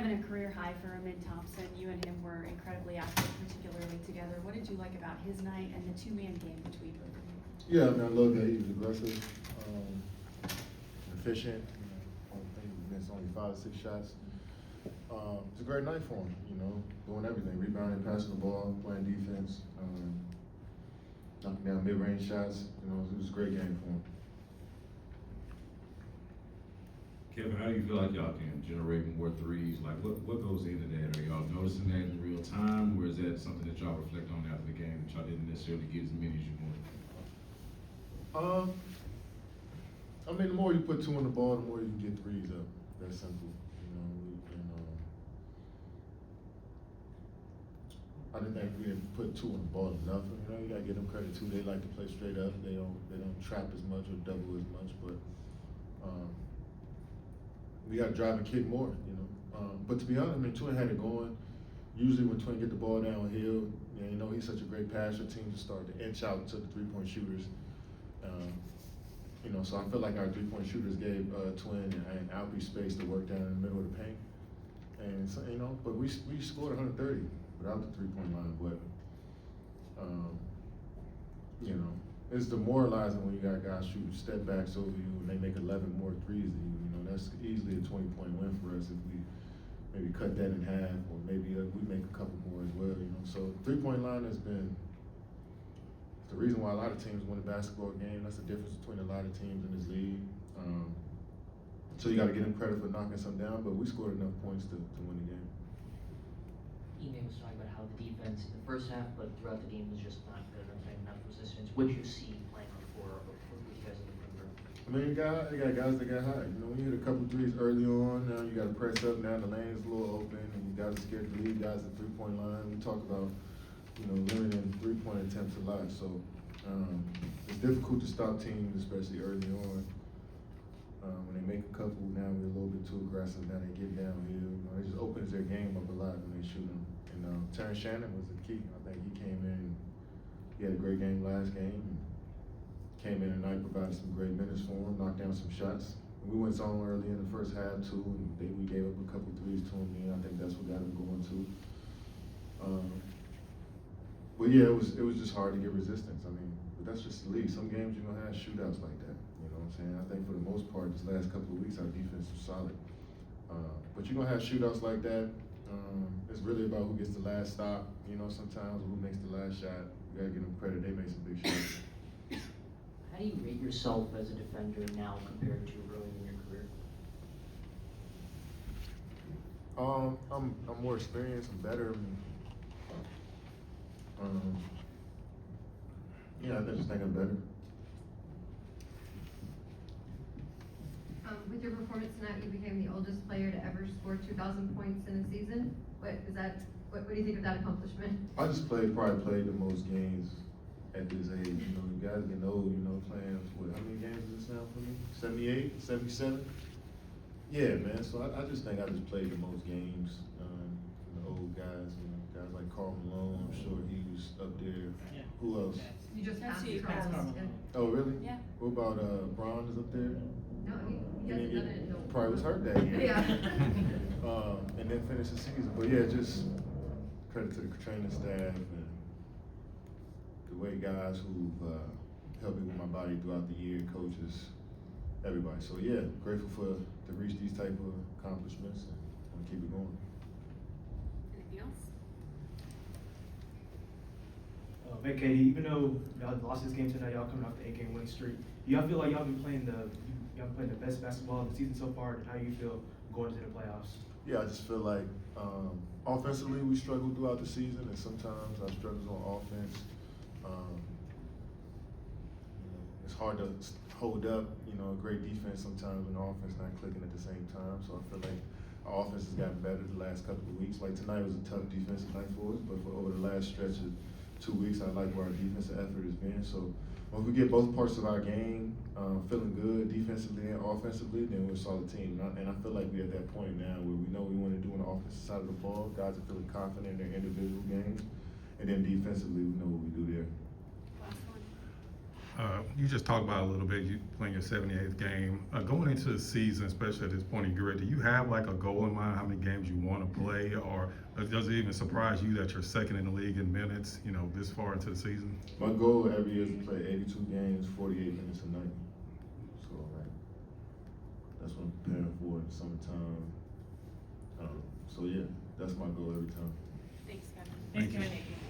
having a career high for Ime Thompson. You and him were incredibly active, particularly together. What did you like about his night and the two-man game between both of you? Yeah, I mean, I love that he was aggressive, efficient. I think he missed only 5 or 6 shots. It's a great night for him, doing everything, rebounding, passing the ball, playing defense, knocking down mid-range shots. It was a great game for him. Kevin, how do you feel like y'all can generate more threes? Like, what goes into that? Are y'all noticing that in real time, or is that something that y'all reflect on after the game that y'all didn't necessarily get as many as you wanted? I mean, the more you put 2 on the ball, the more you can get threes up. That's simple, I didn't think we didn't put 2 on the ball enough. You gotta give them credit too. They like to play straight up. They don't trap as much or double as much, but we gotta drive and kick more, But to be honest, I mean, Twin had it going. Usually when Twin get the ball downhill, he's such a great passer. Teams start to inch out to the 3-point shooters. So I feel like our 3-point shooters gave Twin and Alpy space to work down in the middle of the paint. And so, but we scored 130 without the 3-point line. But it's demoralizing when you got guys shooting step backs over you and they make 11 more threes than you. That's easily a 20-point win for us if we maybe cut that in half, or maybe we make a couple more as well. So 3-point line has been the reason why a lot of teams win a basketball game. That's the difference between a lot of teams in this league. So you got to get them credit for knocking some down, but we scored enough points to win the game. Ime was talking about how the defense in the first half, but throughout the game was just not good or playing enough resistance. What do you see playing on the floor with you guys in the perimeter? I mean, you got guys that got high. When you hit a couple threes early on, now you got to press up. Now the lane's a little open, and you guys are scared to leave guys at 3-point line. We talk about limiting 3-point attempts a lot. So it's difficult to stop teams, especially early on. When they make a couple, now we're a little bit too aggressive. Now they get downhill. It just opens their game up a lot when they shoot them. And Terrence Shannon was the key. I think he came in. He had a great game last game. And came in tonight, provided some great minutes for him, knocked down some shots. We went zone early in the first half too, and we gave up a couple threes to him. I think that's what got him going too. But yeah, it was just hard to get resistance. I mean, but that's just the league. Some games you're gonna have shootouts like that. You know what I'm saying? I think for the most part, this last couple of weeks, our defense was solid. But you're gonna have shootouts like that. It's really about who gets the last stop. Sometimes who makes the last shot. You gotta give them credit. They made some big shots. How do you rate yourself as a defender now compared to early in your career? I'm more experienced. I'm better. I just think I'm better. With your performance tonight, you became the oldest player to ever score 2,000 points in a season. What do you think of that accomplishment? I just probably played the most games at this age. You guys get old, playing, how many games is this now for me? 78, 77? Yeah, man, so I just think I just played the most games. The old guys, guys like Karl Malone, I'm sure he was up there. Yeah. Who else? You just That's passed you, Carl. Carl. Yeah. Oh, really? Yeah. What about Braun is up there? No, he hasn't done it until Probably was hurt that year. Yeah. And then finish the season. But yeah, just credit to the training staff and the way guys who've helped me with my body throughout the year, coaches, everybody. So yeah, grateful to reach these type of accomplishments and want to keep it going. Anything else? Hey, Katie, even though y'all lost this game tonight, y'all coming off the 8-game winning streak, do y'all feel like y'all been playing the best basketball of the season so far? And how do you feel going into the playoffs? Yeah, I just feel like offensively we struggled throughout the season, and sometimes our struggles on offense. It's hard to hold up, great defense sometimes when the offense not clicking at the same time. So I feel like our offense has gotten better the last couple of weeks. Like tonight was a tough defensive night for us, but for over the last stretch of 2 weeks, I like where our defensive effort has been. So when we get both parts of our game feeling good defensively and offensively, then we're a solid team. And I feel like we're at that point now where we know we want to do on the offensive side of the ball. Guys are feeling confident in their individual games. And then defensively, we know what we do there. Last one. You just talked about a little bit, you playing your 78th game. Going into the season, especially at this point in your career, do you have like a goal in mind, how many games you want to play? Or does it even surprise you that you're second in the league in minutes, this far into the season? My goal every year is to play 82 games, 48 minutes a night. So, like, that's what I'm preparing for in the summertime. So, yeah, that's my goal every time. Thanks, Kevin. Thank you. Kevin.